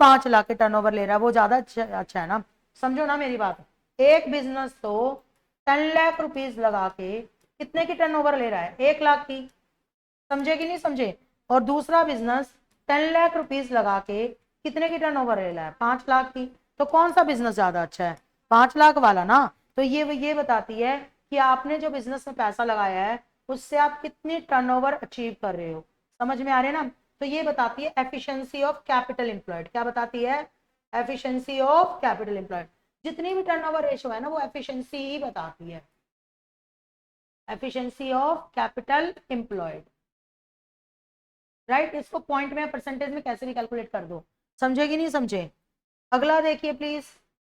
5 लाख की टर्नओवर ले रहा है वो ज्यादा अच्छा है ना। समझो ना मेरी बात। एक बिजनेस तो 10 लाख रुपीज लगा के कितने की टर्नओवर ले रहा है, 1 लाख की, समझे कि नहीं समझे। और दूसरा बिजनेस 10 लाख रुपीज लगा के कितने की टर्नओवर ले रहा है, 5 लाख की। तो कौन सा बिजनेस ज्यादा अच्छा है, 5 लाख वाला ना। तो ये बताती है कि आपने जो बिजनेस में पैसा लगाया है उससे आप कितनी टर्नओवर अचीव कर रहे हो। समझ में आ रहे हैं ना। तो ये बताती है एफिशिएंसी ऑफ कैपिटल एम्प्लॉयड। क्या बताती है, एफिशिएंसी ऑफ कैपिटल एम्प्लॉयड। जितनी भी टर्नओवर रेशो है ना वो एफिशिएंसी ही बताती है, efficiency of capital employed. Right. इसको पॉइंट में परसेंटेज में कैसे भी कैलकुलेट कर दो। समझे कि नहीं समझे। अगला देखिए please,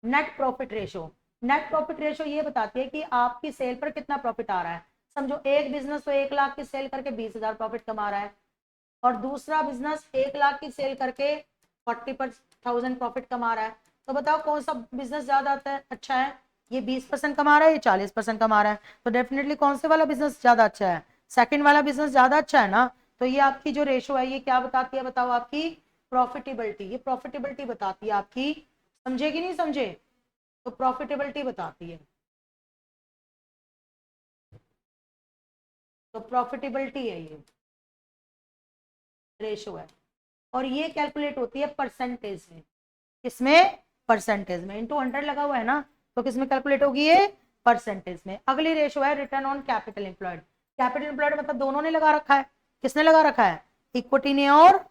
net profit ratio. Net profit ratio ये बताती है कि आपकी सेल पर कितना प्रॉफिट आ रहा है। समझो एक बिजनेस तो 1 लाख की सेल करके 20,000 प्रॉफिट कमा रहा है, और दूसरा बिजनेस 1 लाख की सेल करके 40,000 प्रॉफिट कमा रहा है। तो बताओ कौन सा बिजनेस ज्यादा अच्छा है, ये 20% कमा रहा है, ये 40% कमा रहा है। तो डेफिनेटली कौन से वाला बिजनेस ज्यादा अच्छा है, सेकंड वाला बिजनेस ज्यादा अच्छा है ना। तो ये आपकी जो रेशो है ये क्या बताती है बताओ, आपकी प्रॉफिटेबिलिटी। ये प्रॉफिटेबिलिटी बताती है आपकी, समझे कि नहीं समझे। तो प्रॉफिटेबिलिटी बताती है, तो प्रॉफिटेबिलिटी है ये रेशो है। और ये कैलकुलेट होती है परसेंटेज में, किसमें, परसेंटेज में। इनटू 100 लगा हुआ है ना, तो किसमें कैलकुलेट होगी ये, परसेंटेज में। अगली रेशो है return on capital employed. Capital employed मतलब दोनों ने लगा रखा है, किसने लगा रखा है, इक्विटी ने और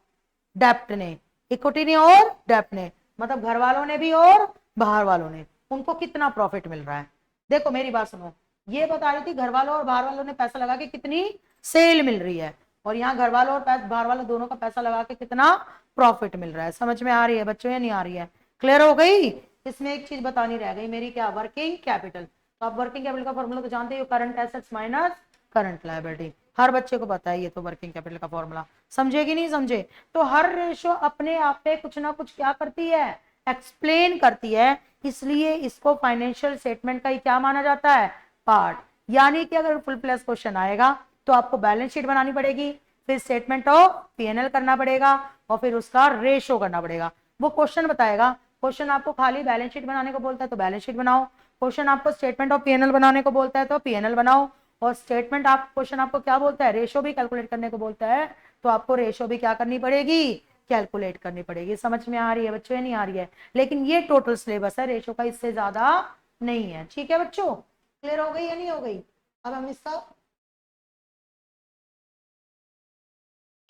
डेप्ट ने, इक्विटी ने और डेप्ट ने, मतलब घर वालों ने भी और बाहर वालों ने, उनको कितना प्रॉफिट मिल रहा है। देखो मेरी बात सुनो, ये बता रही थी घर वालों और बाहर वालों ने पैसा लगा के कितनी सेल मिल रही है, और यहाँ घर वालों और बाहर वालों दोनों का पैसा लगा के कितना प्रॉफिट मिल रहा है। समझ में आ रही है बच्चों या नहीं आ रही है, क्लियर हो गई। इसमें एक चीज बतानी रह गई मेरी, क्या, वर्किंग कैपिटल। तो आप वर्किंग कैपिटल का फॉर्मूला तो जानते हो, current assets minus current liability. हर बच्चे को पता है ये तो वर्किंग कैपिटल का फॉर्मूला, समझे कि नहीं समझे। तो हर रेशो अपने आप पे कुछ ना कुछ क्या करती है, एक्सप्लेन करती है, इसलिए इसको फाइनेंशियल स्टेटमेंट का ही क्या माना जाता है, पार्ट। यानी कि अगर फुल प्लस क्वेश्चन आएगा तो आपको बैलेंस शीट बनानी पड़ेगी, फिर स्टेटमेंट ऑफ पीएनएल करना पड़ेगा, और फिर उसका रेशो करना पड़ेगा। वो क्वेश्चन बताएगा, क्वेश्चन आपको खाली बैलेंस शीट बनाने को बोलता है तो बैलेंस शीट बनाओ, क्वेश्चन आपको स्टेटमेंट ऑफ पीएनएल बनाने को बोलता है तो पीएनएल बनाओ, और स्टेटमेंट आप क्वेश्चन आपको क्या बोलता है, रेशो भी कैलकुलेट करने को बोलता है तो आपको रेशो भी क्या करनी पड़ेगी, कैलकुलेट करनी पड़ेगी। समझ में आ रही है बच्चों या नहीं आ रही है? लेकिन ये टोटल सिलेबस है रेशो का, इससे ज्यादा नहीं है। ठीक है बच्चों, क्लियर हो गई या नहीं हो गई? अब हम इसका,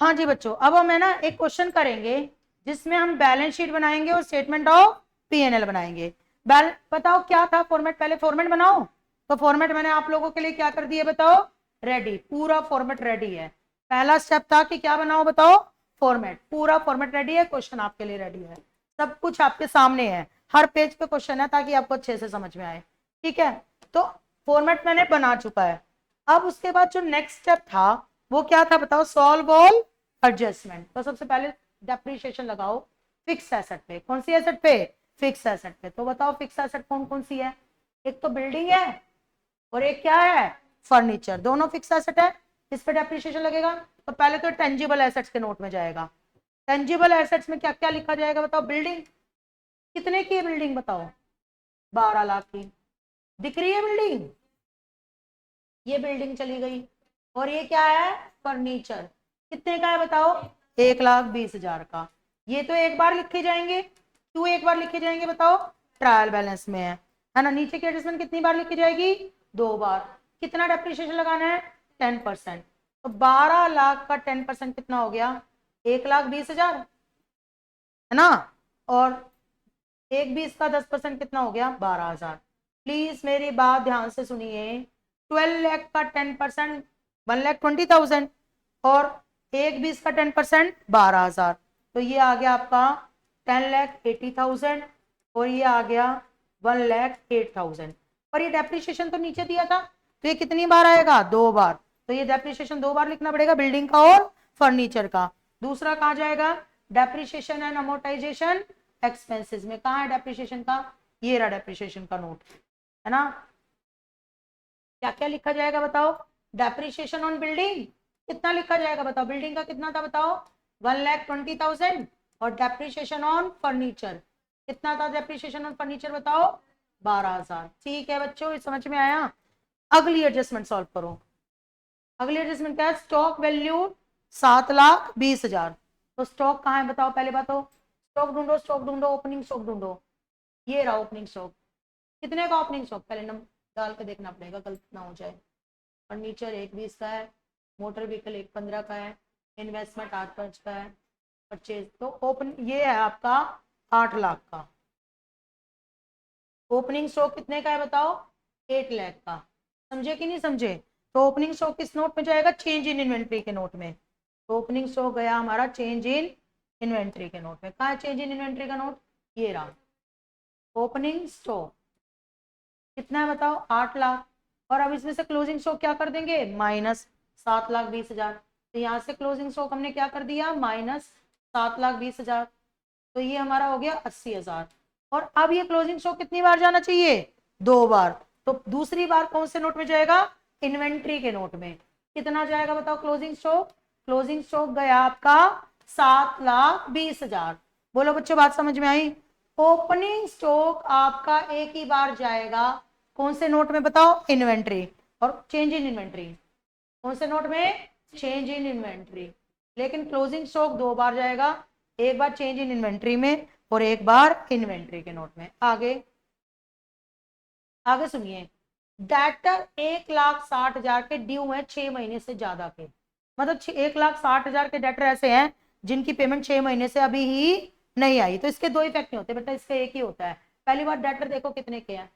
हाँ जी बच्चों, अब हम है ना एक क्वेश्चन करेंगे जिसमें हम बैलेंस शीट बनाएंगे और स्टेटमेंट ऑफ पीएनएल बनाएंगे। बताओ क्या था फॉर्मेट, पहले फॉर्मेट बनाओ। तो फॉर्मेट मैंने आप लोगों के लिए क्या कर दिया बताओ, रेडी, पूरा फॉर्मेट रेडी है। पहला स्टेप था कि क्या बनाओ बताओ, फॉर्मेट। पूरा फॉर्मेट रेडी है, क्वेश्चन आपके लिए रेडी है, सब कुछ आपके सामने है, हर पेज पे क्वेश्चन है ताकि आपको अच्छे से समझ में आए। ठीक है, तो फॉर्मेट मैंने बना चुका है। अब उसके बाद जो नेक्स्ट स्टेप था वो क्या था बताओ, सॉल्व ऑल एडजस्टमेंट। तो सबसे पहले डेप्रिसिएशन लगाओ फिक्स एसेट पे। कौन सी एसेट पे? फिक्स एसेट पे। तो बताओ फिक्स एसेट कौन कौन सी है? एक तो बिल्डिंग है और एक क्या है, फर्नीचर। दोनों फिक्स एसेट है, इस पे डेप्रिसिएशन लगेगा। तो पहले तो टेंजिबल एसेट्स के नोट में जाएगा। टेंजिबल एसेट्स में क्या क्या लिखा जाएगा बताओ, बिल्डिंग। कितने की है बिल्डिंग बताओ? 12 लाख की। दिख रही है बिल्डिंग? ये बिल्डिंग चली गई। और ये क्या है, फर्नीचर। कितने का है बताओ? 1,20,000 का। ये तो एक बार लिखे जाएंगे। क्यों एक बार लिखे जाएंगे बताओ? ट्रायल बैलेंस में है ना। नीचे की एडजस्टमेंट कितनी बार लिखी जाएगी? 2 बार। कितना डेप्रिसिएशन लगाना है? 10%। तो 12 लाख का 10% कितना हो गया? 1,20,000 है ना। और 1,20 का 10% कितना हो गया? 12,000। प्लीज मेरी बात ध्यान से सुनिए। 12 लाख का 10% 1,20,000 और 1,20 का 10% 12,000। तो ये आ गया आपका 10,80,000 और ये आ गया 1,08,000। और ये डेप्रिसिएशन तो नीचे दिया था, तो ये कितनी बार आएगा? 2 बार। तो ये डेप्रिसिएशन 2 बार लिखना पड़ेगा, बिल्डिंग का और फर्नीचर का। दूसरा कहाँ जाएगा? डेप्रिसिएशन एंड अमोर्टाइजेशन एक्सपेंसेस में। कहाँ है डेप्रिसिएशन का? ये रहा डेप्रिसिएशन का नोट, है ना। क्या क्या लिखा जाएगा बताओ? डेप्रिसिएशन ऑन बिल्डिंग कितना लिखा जाएगा बताओ? बिल्डिंग का कितना था बताओ? 1,20,000। और डेप्रिसिएशन ऑन फर्नीचर कितना था? डेप्रिसिएशन ऑन फर्नीचर बताओ? 12,000। ठीक है बच्चों, समझ में आया? अगली एडजस्टमेंट सॉल्व करो। अगली एडजस्टमेंट क्या है? Stock value 7,20,000। तो स्टॉक कहाँ है बताओ? पहले बात तो स्टॉक ढूंढो, स्टॉक ढूंढो, ओपनिंग स्टॉक ढूंढो। ये रहा ओपनिंग स्टॉक। कितने का ओपनिंग स्टॉक? पहले नंबर डाल के देखना पड़ेगा, गलत ना हो जाए। फर्नीचर 1,20 का है, मोटर व्हीकल 1,15 का है, इन्वेस्टमेंट 8,5 का है, परचेज तो ओपन ये है आपका 8 लाख का। ओपनिंग स्टॉक कितने का है बताओ? 8 लाख का। समझे कि नहीं समझे? तो ओपनिंग स्टॉक किस नोट में जाएगा? चेंज इन इन्वेंट्री के नोट में। तो ओपनिंग स्टॉक गया हमारा चेंज इन इन्वेंट्री के नोट में। कहाँ है चेंज इन इन्वेंट्री का नोट? ये रहा। ओपनिंग स्टॉक कितना है बताओ? 8 लाख। और अब इसमें से क्लोजिंग स्टॉक क्या कर देंगे? माइनस 7,20,000। तो यहाँ से क्लोजिंग स्टॉक हमने क्या कर दिया? माइनस 7,20,000। तो ये हमारा हो गया 80,000। और अब ये क्लोजिंग स्टॉक कितनी बार जाना चाहिए? 2 बार। तो दूसरी बार कौन से नोट में जाएगा? इन्वेंट्री के नोट में। कितना जाएगा बताओ क्लोजिंग स्टॉक? क्लोजिंग स्टॉक गया आपका 7,20,000। बोलो बच्चों, बात समझ में आई? ओपनिंग स्टॉक आपका एक ही बार जाएगा, कौन से नोट में बताओ? इन्वेंट्री। और चेंज इन इन्वेंट्री कौन से नोट में? Change in inventory. लेकिन क्लोजिंग स्टॉक 2 बार जाएगा, एक बार चेंज इन इन्वेंट्री में और एक बार इन्वेंट्री के नोट में। आगे आगे सुनिए। डेटर 1,60,000 के ड्यू है 6 महीने से ज्यादा के। मतलब 1,60,000 के डेटर ऐसे हैं जिनकी पेमेंट 6 महीने से अभी ही नहीं आई। तो इसके 2 इफेक्ट नहीं होते बेटा, इसका एक ही होता है। पहली बार डेटर देखो कितने के हैं,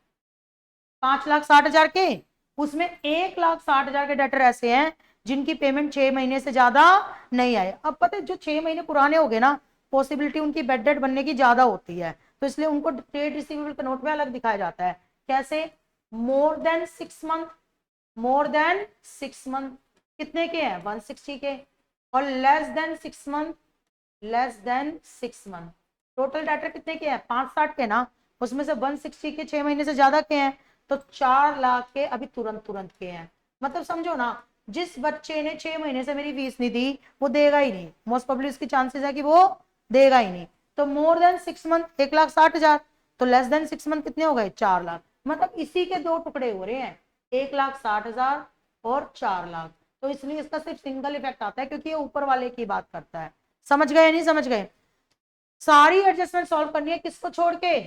5,60,000 के। उसमें 1,60,000 के डेटर ऐसे हैं जिनकी पेमेंट 6 महीने से ज्यादा नहीं आए। अब पता है जो 6 महीने पुराने हो गए ना, पॉसिबिलिटी उनकी बेड डेट बनने की ज्यादा होती है, तो इसलिए उनको ट्रेड रिसीवेबल के नोट में अलग दिखाया जाता है। कैसे? More than 6 month, more than 6 month कितने के हैं? 160 के। और less than 6 month, less than 6 month total debtor कितने के हैं? 560 के ना। उसमें से 160 के 6 महीने से ज्यादा के हैं, तो 4 लाख के अभी तुरंत तुरंत के हैं। मतलब समझो ना, जिस बच्चे ने 6 महीने से मेरी फीस नहीं दी वो देगा ही नहीं, मोस्ट प्रोबेबली उसकी चांसेस है कि वो देगा ही नहीं। तो मोर देन 6 मंथ 1,60,000, तो लेस देन 6 मंथ कितने हो गए? 4 लाख। मतलब इसी के 2 टुकड़े हो रहे हैं, 1,60,000 और 4 लाख। तो इसलिए इसका सिर्फ सिंगल इफेक्ट आता है क्योंकि ये ऊपर वाले की बात करता है। समझ गए नहीं समझ गए? सारी एडजस्टमेंट सॉल्व करनी है किसको छोड़ के?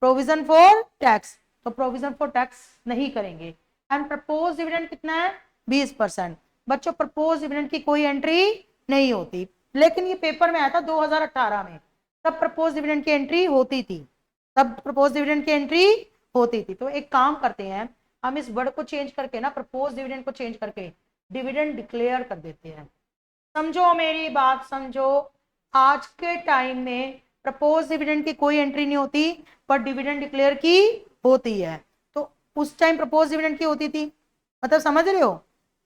Provision for tax. तो प्रोविजन फॉर टैक्स नहीं करेंगे। एंड प्रपोज डिविडेंड कितना है? 20%। बच्चों प्रपोज डिविडेंड की कोई एंट्री नहीं होती, लेकिन ये पेपर में आया था 2018 में, तब प्रपोज डिविडेंड की एंट्री होती थी, तब प्रपोज डिविडेंड की एंट्री होती थी। तो एक काम करते हैं, हम इस वर्ड को चेंज करके ना, प्रपोज डिविडेंड को चेंज करके डिविडेंड डिक्लेयर कर देते हैं। समझो मेरी बात, समझो। आज के टाइम में प्रपोज डिविडेंड की कोई एंट्री नहीं होती, पर डिविडेंड डिक्लेयर की होती है। तो उस टाइम प्रपोज डिविडेंड की होती थी, मतलब समझ रहे हो?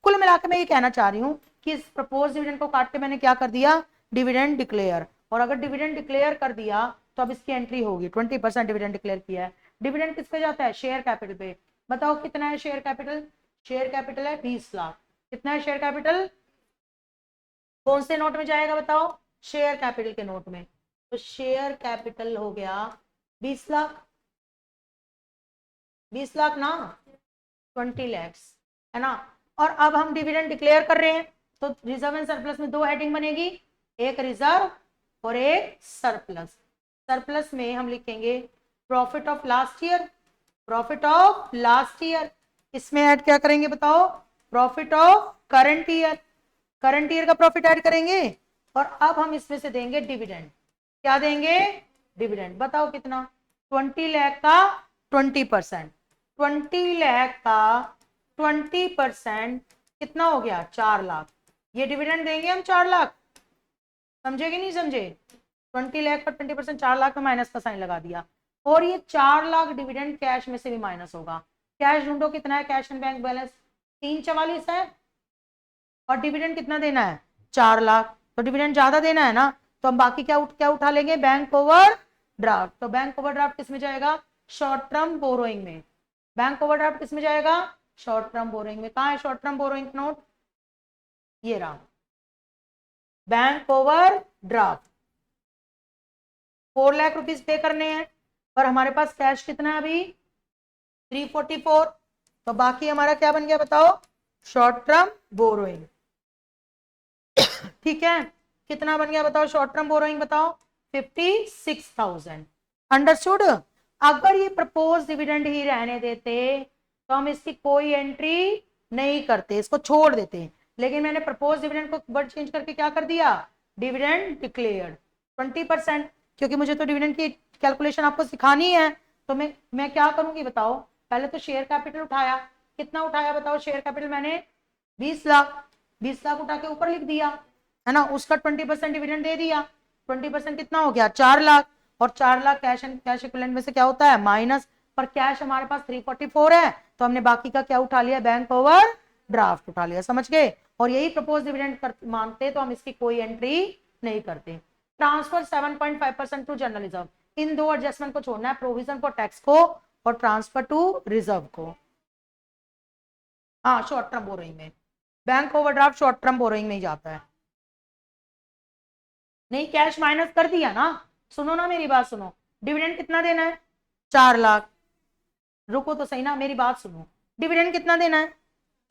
कुल मिलाकर मैं ये कहना चाह रही हूं कि इस प्रपोज डिविडेंड को काट के मैंने क्या कर दिया? Dividend declare. और अगर डिविडेंड डिक्लेयर कर दिया तो अब इसकी एंट्री होगी। 20% डिविडेंड डिक्लेयर किया है। डिविडेंड किस पे जाता है? शेयर कैपिटल पे। बताओ कितना है शेयर कैपिटल? शेयर कैपिटल है 20 लाख। कितना है शेयर कैपिटल? कौन से नोट में जाएगा बताओ? शेयर कैपिटल के नोट में। तो शेयर कैपिटल हो गया 20 लाख। 20 लाख ना, 20 लैक्स, है ना। और अब हम डिविडेंड डिक्लेयर कर रहे हैं, तो रिजर्व एंड सरप्लस में दो हेडिंग बनेगी, एक रिजर्व और एक सरप्लस। सरप्लस में हम लिखेंगे profit of last year, profit of last year. इसमें ऐड क्या करेंगे बताओ? Profit of current year, current year का प्रॉफिट ऐड करेंगे। और अब हम इसमें से देंगे डिविडेंड। क्या देंगे? डिविडेंड। बताओ कितना? 20 लाख का 20%, 20 लाख का 20% कितना हो गया? 4 लाख। ये डिविडेंड देंगे हम 4 लाख। समझे कि नहीं समझे? 20 लाख का 20%, 4 लाख में माइनस का साइन लगा दिया। और ये 4 लाख डिविडेंड कैश में से भी माइनस होगा। कैश ढूंढो, कितना है कैश एंड बैंक बैलेंस? 344 है। और डिविडेंड कितना देना है? 4 लाख। तो डिविडेंड ज्यादा देना है ना, तो हम बाकी क्या उठा लेंगे? Bank over draft. तो बैंक ओवर ड्राफ्ट किस में जाएगा? शॉर्ट टर्म बोरोइंग में। बैंक ओवर ड्राफ्ट किस में जाएगा? शॉर्ट टर्म बोरोइंग में। कहाँ है शॉर्ट टर्म बोरोइंग नोट? ये रहा, bank over draft. 4 lakh rupees पे करने हैं, और हमारे पास कैश कितना है अभी? 344। तो बाकी हमारा क्या बन गया बताओ? Short term borrowing. ठीक है, कितना बन गया बताओ शॉर्ट टर्म बोरोइंग? बताओ 56,000। अंडरस्टूड? अगर ये प्रपोज डिविडेंड ही रहने देते तो हम इसकी कोई एंट्री नहीं करते, इसको छोड़ देते। लेकिन मैंने प्रपोज डिविडेंड को वर्ड चेंज करके क्या कर दिया? Dividend declared 20%। क्योंकि मुझे तो डिविडेंड की कैलकुलेशन आपको सिखानी है, तो मैं क्या करूंगी बताओ? पहले तो शेयर कैपिटल उठाया। कितना उठाया बताओ शेयर कैपिटल? मैंने 20 लाख। 20 लाख उठा के ऊपर लिख दिया, है ना। उसका 20% डिविडेंड दे दिया। 20% कितना हो गया? 4 लाख। और 4 lakh cash and cash equivalent में से क्या होता है? माइनस। पर कैश हमारे पास 344 है, तो हमने बाकी का क्या उठा लिया? बैंक ओवर ड्राफ्ट उठा लिया। समझ गए? और यही प्रपोज डिविडेंड मांगते तो हम इसकी कोई एंट्री नहीं करते। Transfer 7.5% to general reserve. इन दो एडजस्टमेंट को छोड़ना है, प्रोविजन फॉर टैक्स को और ट्रांसफर टू रिजर्व को। हाँ, शॉर्ट टर्म बोरोइंग में। Bank overdraft short term borrowing में ही जाता है। नहीं, कैश माइनस कर दिया ना। सुनो ना, मेरी बात सुनो। डिविडेंड कितना देना है? 4 लाख। रुको तो सही ना, मेरी बात सुनो। डिविडेंड कितना देना है?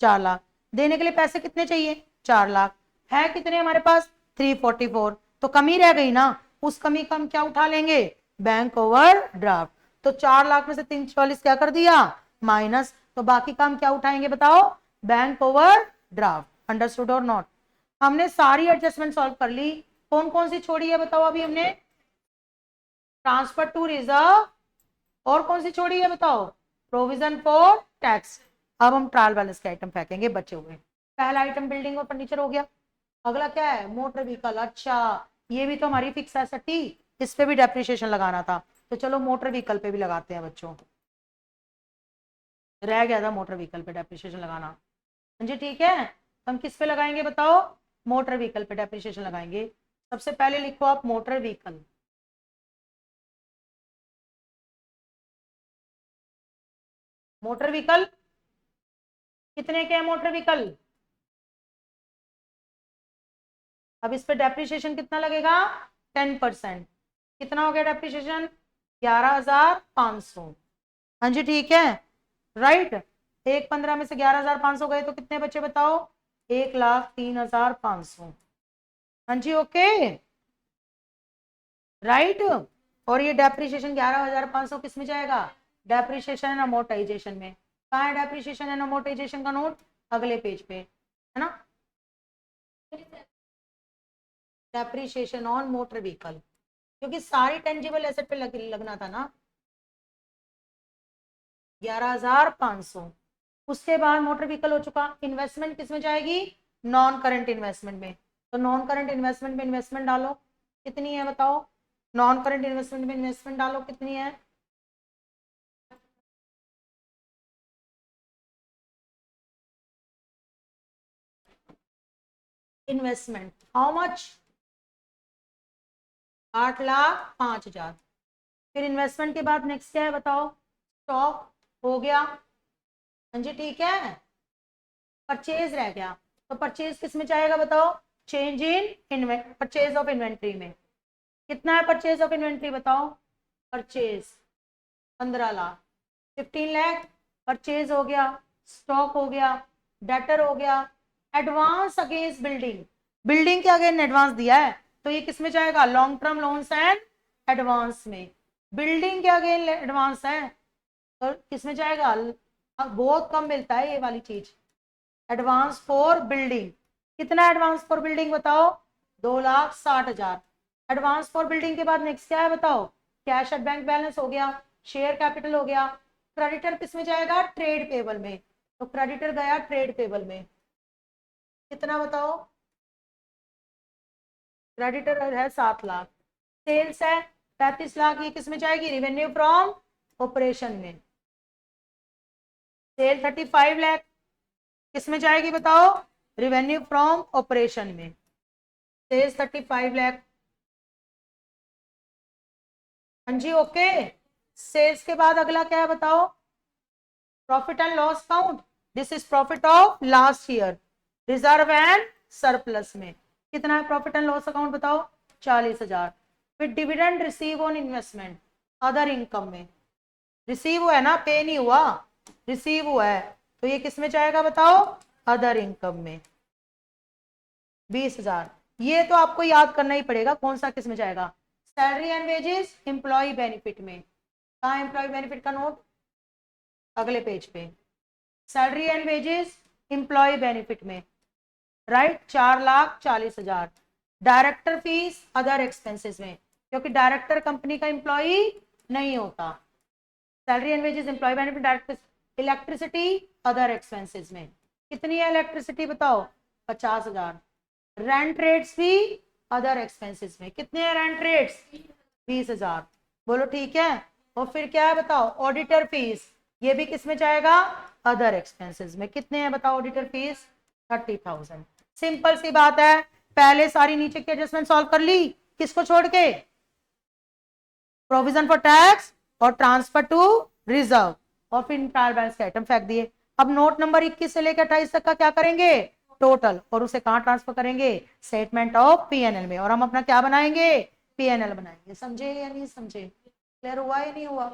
4 लाख। देने के लिए पैसे कितने चाहिए? 4 लाख। है कितने हमारे पास? 344। तो कमी रह गई ना, उस कमी का हम क्या उठा लेंगे? Bank over draft. तो 4 लाख में से 344 क्या कर दिया? माइनस। तो बाकी का हम क्या उठाएंगे बताओ? Bank over draft. अंडरस्टूड और नॉट? हमने सारी एडजस्टमेंट सॉल्व कर ली। कौन कौन सी छोड़ी है बताओ अभी हमने? Transfer to reserve. और कौन सी छोड़ी है बताओ? Provision for tax. अब हम ट्रायल बैलेंस के आइटम फेंकेंगे बचे हुए। पहला आइटम बिल्डिंग और फर्नीचर हो गया। अगला क्या है? Motor vehicle. अच्छा, ये भी तो हमारी फिक्स एसेट, इस पे भी डेप्रिसिएशन लगाना था, तो चलो मोटर व्हीकल पे भी लगाते हैं बच्चों। रह गया था मोटर व्हीकल पे डेप्रिसिएशन लगाना। जी ठीक है, हम किस पे लगाएंगे बताओ? मोटर व्हीकल पे डेप्रिसिएशन लगाएंगे। सबसे पहले लिखो आप मोटर व्हीकल। मोटर व्हीकल कितने के हैं? मोटर व्हीकल अब इस पे डेप्रिसिएशन कितना लगेगा? 10%। कितना हो गया डेप्रिसिएशन? 11,500। हाँ जी ठीक है, राइट। 1,15 में से 11,500 गए तो कितने बचे बताओ? 1,03,500। हाँ जी ओके। राइट। और ये डेप्रिसिएशन 11,500 किस में जाएगा? डेप्रिसिएशन एंड अमोर्टाइजेशन में। कहाँ है डेप्रिसिएशन एंड अमोर्टाइजेशन का नोट? अगले पेज पे है ना। डेप्रिसिएशन ऑन मोटर व्हीकल, क्योंकि सारी टेंजिबल एसेट पे लगना था ना 11,500। उसके बाद मोटर व्हीकल हो चुका। इन्वेस्टमेंट किस में जाएगी? नॉन करंट इन्वेस्टमेंट में। तो नॉन करंट इन्वेस्टमेंट में इन्वेस्टमेंट डालो, कितनी है बताओ? नॉन करंट इन्वेस्टमेंट में इन्वेस्टमेंट डालो, कितनी है? Investment how much? 8,05,000। फिर इन्वेस्टमेंट के बाद नेक्स्ट क्या है बताओ? स्टॉक हो गया। हाँ जी ठीक है। परचेज रह गया, तो परचेज किस में जाएगा बताओ? Change in purchase of inventory में। कितना है परचेज ऑफ इन्वेंट्री बताओ? परचेज 15,00,000, 15 लाख परचेज हो गया, स्टॉक हो गया, डेटर हो गया, एडवांस अगेंस्ट बिल्डिंग, बिल्डिंग के अगेंस्ट एडवांस दिया है तो ये किस में जाएगा? Long term loans and advance में। बिल्डिंग के अगेंस्ट एडवांस है तो किस में जाएगा? बहुत कम मिलता है ये वाली चीज। एडवांस फॉर बिल्डिंग, कितना एडवांस फॉर बिल्डिंग बताओ? 2,60,000। एडवांस फॉर बिल्डिंग के बाद नेक्स्ट क्या है बताओ? कैश एट बैंक बैलेंस हो गया, शेयर कैपिटल हो गया। क्रेडिटर किस में जाएगा? ट्रेड पेबल में। तो क्रेडिटर गया ट्रेड पेबल में, कितना बताओ? क्रेडिटर है 7,00,000। सेल्स है 35,00,000, ये किस में जाएगी? रिवेन्यू फ्रॉम ऑपरेशन में। सेल 35 लाख किस में जाएगी बताओ? रिवेन्यू फ्रॉम ऑपरेशन में। सेल्स 35 लाख। हाँ जी ओके। सेल्स के बाद अगला क्या है बताओ? Profit and loss count. This is profit of last year, reserve and surplus में। कितना है प्रॉफिट एंड लॉस अकाउंट बताओ? 40,000। फिर dividend receive on investment, other income में। रिसीव हुआ है ना, पे नहीं हुआ, रिसीव हुआ है तो ये किस में जाएगा बताओ? अदर इनकम में। 20,000। ये तो आपको याद करना ही पड़ेगा कौन सा किस में जाएगा। Salary and wages employee benefit में। कहा एम्प्लॉय बेनिफिट का नोट? अगले पेज पे। Salary and wages employee benefit में, right. 4,40,000। Director fees other expenses में, क्योंकि डायरेक्टर कंपनी का एम्प्लॉय नहीं होता। Salary and wages employee benefit director. Electricity other expenses में, कितनी है इलेक्ट्रिसिटी बताओ? 50,000। रेंट रेट्स भी अदर एक्सपेंसेस में, कितने हैं रेंट रेट्स? 20,000। बोलो ठीक है। और फिर क्या है बताओ? ऑडिटर फीस, ये भी किस में जाएगा? अदर एक्सपेंसेस में। कितने हैं बताओ ऑडिटर फीस? 30,000। सिंपल सी बात है। पहले सारी नीचे की एडजस्टमेंट सॉल्व कर ली, किसको छोड़ के? प्रोविजन फॉर टैक्स और ट्रांसफर टू रिजर्व, और फिर ट्रायल बैलेंस के आइटम फेंक दिए। अब नोट नंबर 21 से लेकर 28 तक का क्या करेंगे? टोटल, और उसे कहां ट्रांसफर करेंगे? स्टेटमेंट ऑफ पीएनएल में। और हम अपना क्या बनाएंगे? पीएनएल बनाएंगे। समझे या नहीं समझे? क्लियर हुआ या नहीं हुआ?